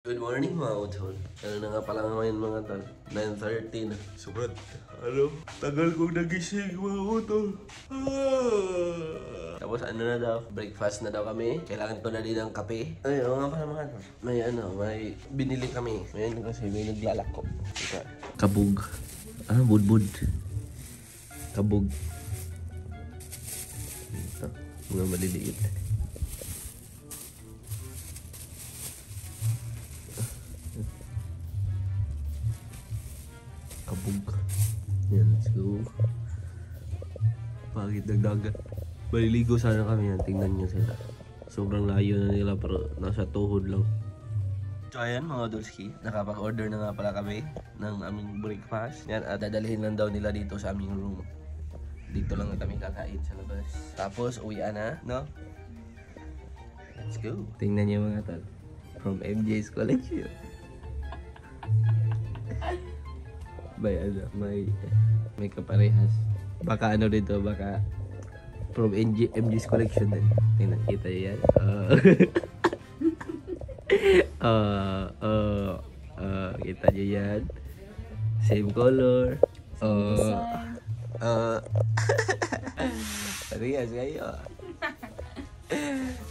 Good morning mga utol. Ano na nga pala ngayon mga tol? 9:30 na. Sobrang, tagal kong nagising mga utol. Tapos ano na daw, breakfast na daw kami. Kailangan ko na din ng kape. Ay, oo nga pala mga tol. May binili kami. Ngayon kasi may naglalako. Kabog. Budbud. Kabog. Ito, mga maliliit. Kabog. Yan, let's go. Pagit nagdagat. Maliligo sana kami yan. Tingnan nyo sila. Sobrang layo na nila pero nasa tuhod lang. So ayan mga Dolski, nakapag-order na nga pala kami ng aming breakfast. Yan, at dadalhin lang daw nila dito sa aming room. Dito lang kami kakain sa labas. Tapos uwian na, no? Let's go. Tingnan nyo mga tal. From MJ's Collection. May kaparehas. Baka ano dito, baka from MG's Collection din. Tingnan, kita yan. Kita nyo yan. Same color. Parehas kayo.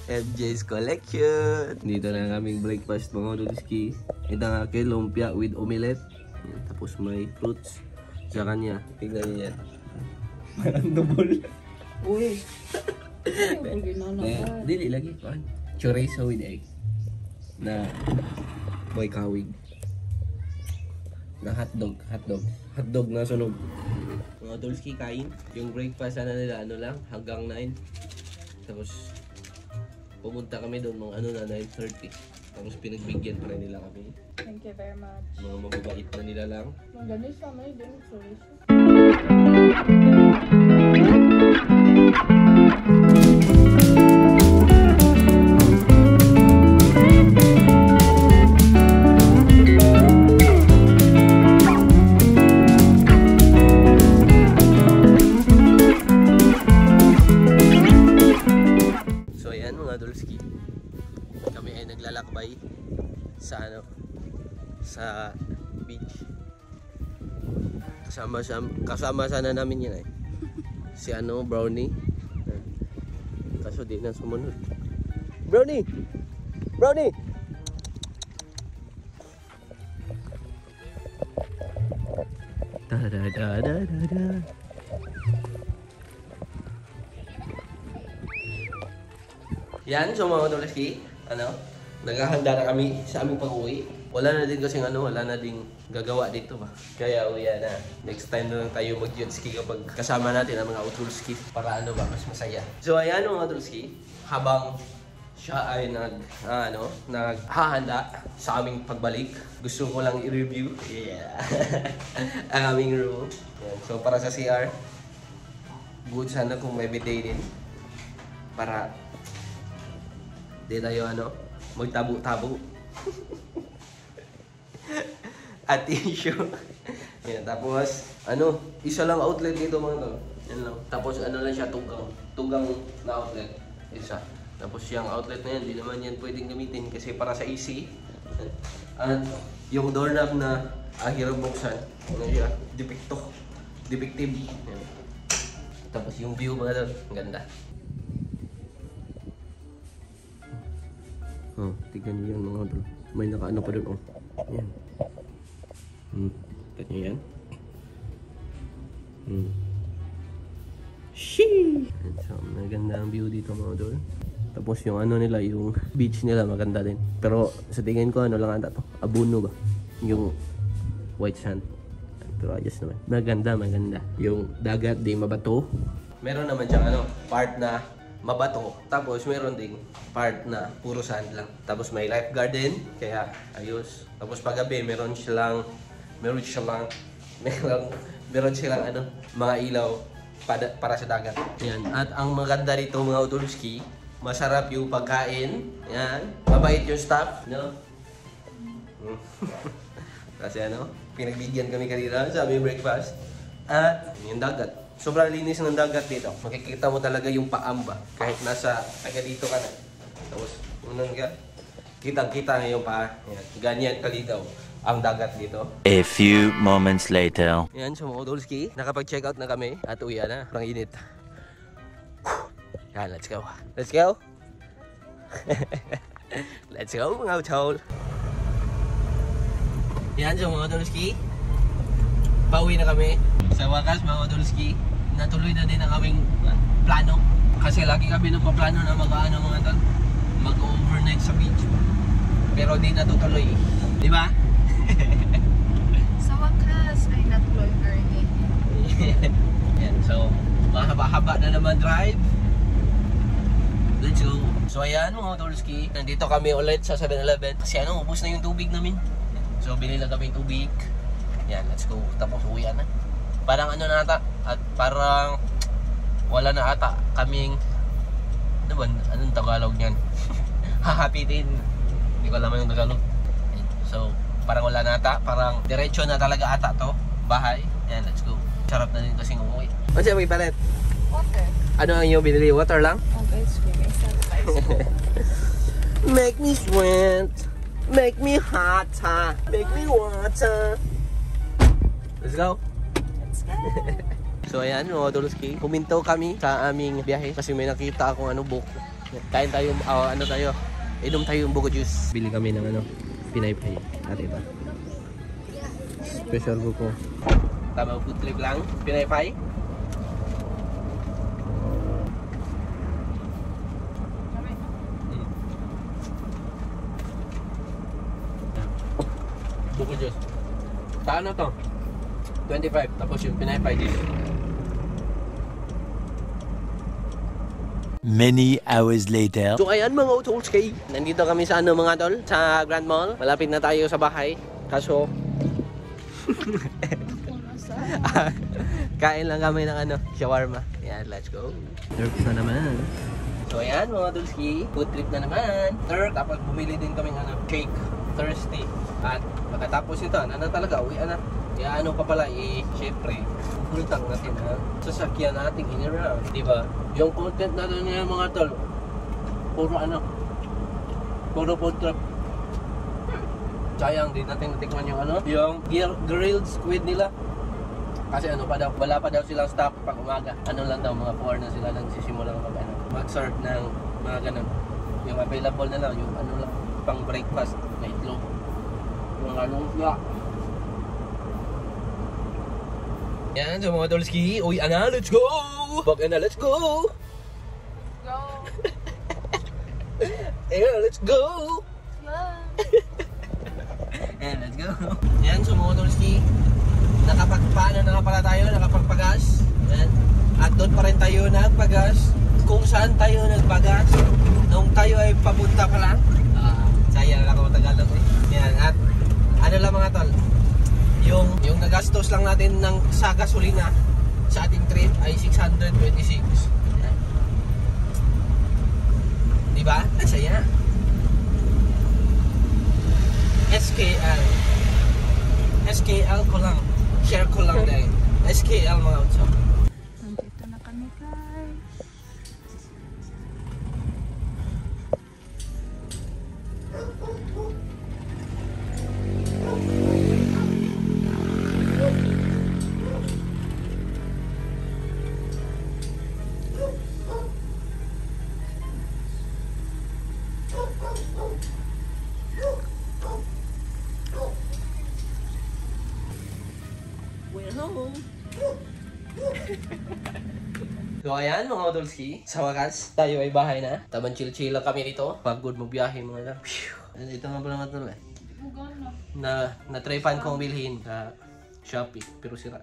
MJ's Collection. Dito na ang aming breakfast mga Dolski. Ito nga kay lumpia with omelette. Tapos may fruits sa kanya. Tingnan niyo yan. Parang double. Uy. Dili lagi pa. Chorizo with egg. Na boy kawig. Na hotdog. Hotdog na sunog. Mga Dolski kain. Yung breakfast na nila lang hanggang 9. Tapos pumunta kami doon mga 9:30. Tapos pinagbigyan pa rin nila kami. Thank you very much. Mga mababait na nila lang. Magaling sa may din, sorry. So ayan mga Dolski. Kami ay naglalakbay sa sa beach. Kasama sana namin yan si Brownie. Kaso di na sumunod. Brownie! Da. Yan, so mga Dolski, naghahanda na kami sa aming pag-uwi. Wala na din kasing wala na din gagawa dito ba. Kaya uwi na. Next time na lang tayo mag-jet ski kapag kasama natin ang mga utulski para mas masaya. So ayan mga utulski, habang siya ay naghahanda sa aming pagbalik, gusto ko lang i-review ang aming room. Yan. So para sa CR, good sana kung may bidet din para di tayo magtabo-tabo. At tissue. Yan, tapos isa lang outlet dito mga tol. Yan lang. Tapos lang siya, tugang na outlet. Isa. Tapos yung outlet na yan, di naman yan pwedeng gamitin kasi para sa AC. At yung doorknob na hirap buksan, siya, defective. Yan. Tapos yung view mga tol, ang ganda. Tignan niyo yan mga tol. May nakaano pa doon Yan. Tignan niyo yan. Sheesh! So, maganda ang view dito mga tol. Tapos yung nila, yung beach nila maganda din. Pero sa tingin ko lang ata to. Abono ba? Yung white sand. Pero ayos naman. Maganda. Yung dagat di mabato. Meron naman siyang part na mabato. Tapos meron ding part na puro sand lang. Tapos may lifeguard din, kaya ayos. Tapos paggabi meron silang mga ilaw para sa dagat. Yan. At ang maganda dito mga utulski, masarap yung pagkain. Yan. Mabait yung staff, no? Kasi pinagbigyan kami kanina sa aming breakfast. At yung dagat. Sobrang linis ng dagat dito. Makikita mo talaga yung paamba kahit nasa taga dito ka na. Tapos, unang ka, Kitang-kita ngayon pa. Yan. Ganyan kalitaw ang dagat dito. A few moments later. Yan, so mga Udolski, nakapag-check out na kami at uwi na. Parang init. Yan, let's go. Let's go. Let's go mga utol. Yan, so mga Udolski, pauwi na kami. Sa wakas mga Udolski, natuloy na din ang aming plano. Kasi lagi kami nagpaplano na mag-ano mga tol, mag-overnight sa beach. Pero di natutuloy. Di ba? Sa wakas ay natuloy early. Yan, so mahaba-haba na naman drive. Let's go. So ayan mga Udolski, nandito kami ulit sa 7-Eleven. Kasi ano, ubos na yung tubig namin. So binili lang kami yung tubig. Yan, let's go. Tapos uwi na. Parang ano na ata, at parang wala na ata kaming, ano ba, anong Tagalog niyan? Hahapitin. Hindi ko alam yung Tagalog. So, parang wala na ata, parang diretso na talaga ata to, bahay. Yan, let's go. Sarap na din kasing umuwi. Ano siya, may palit? Water. Ano ang iyong binili? Water lang? Oh, ice cream. Ice cream. Make me sweat. Make me hot. Make me water. Let's go. Let's go. So ayan mga Udolski, huminto kami sa aming biyahe kasi may nakita akong ano, buko. Kain tayo, ano tayo, inom tayo yung buko juice. Bili kami ng ano, pinaypay. Ate ba? Special buko. Tama, food trip lang, pinaypay. Buko juice. Sa ano to? 25, tapos yung pinaypay dito. Many hours later. So ayan mga Udolski, nandito kami sa ano mga tol, sa Grand Mall. Malapit na tayo sa bahay. Kaso kain lang kami ng ano, shawarma. Yan, let's go. Turks na naman. So ayan mga Udolski, food trip na naman. Turk, tapos bumili din kami ano, shake, thirsty. At pagkatapos nito, ano talaga, uwi na. Kaya ano pa pala, syempre, pultang natin ha, sasakyan natin in-around, di ba? Yung content natin ngayon mga tol, puro ano, puro food trip. Sayang, di natin natikman yung ano, yung grilled squid nila. Kasi ano pa daw, wala pa daw silang stock pag umaga. Ano lang daw, mga 4 na sila nagsisimulang mag-serve ng mga ganun. Yung available na lang, yung ano lang, pang breakfast na itlog. Yung lumpia. Yan, so mga Udolski, uwi na, let's go! Bag na, let's go! Go. Yeah, let's go! Yeah. Yan, let's go! Yan, so mga Udolski, nakapagpaano na nga pala tayo, nakapagpagas. Yan. At doon pa rin tayo nagpagas. Kung saan tayo nagpagas, nung tayo ay papunta pa lang. Sayang ako Tagalog eh. Yan, at ano lang mga tol, yung nagastos lang natin sa gasolina sa ating trip ay 626. Yan. Diba? Ang saya. SKL ko lang. Share ko lang dahil. SKL mga utso. Nandito na kami guys. We're home. So ayan mga Udolski, sa wakas tayo ay bahay na. Taman chill-chill lang kami dito. Pagod magbiyahe mga lang. Ito nga pala matulay. Na na-trypan kong bilhin sa Shopee pero sira.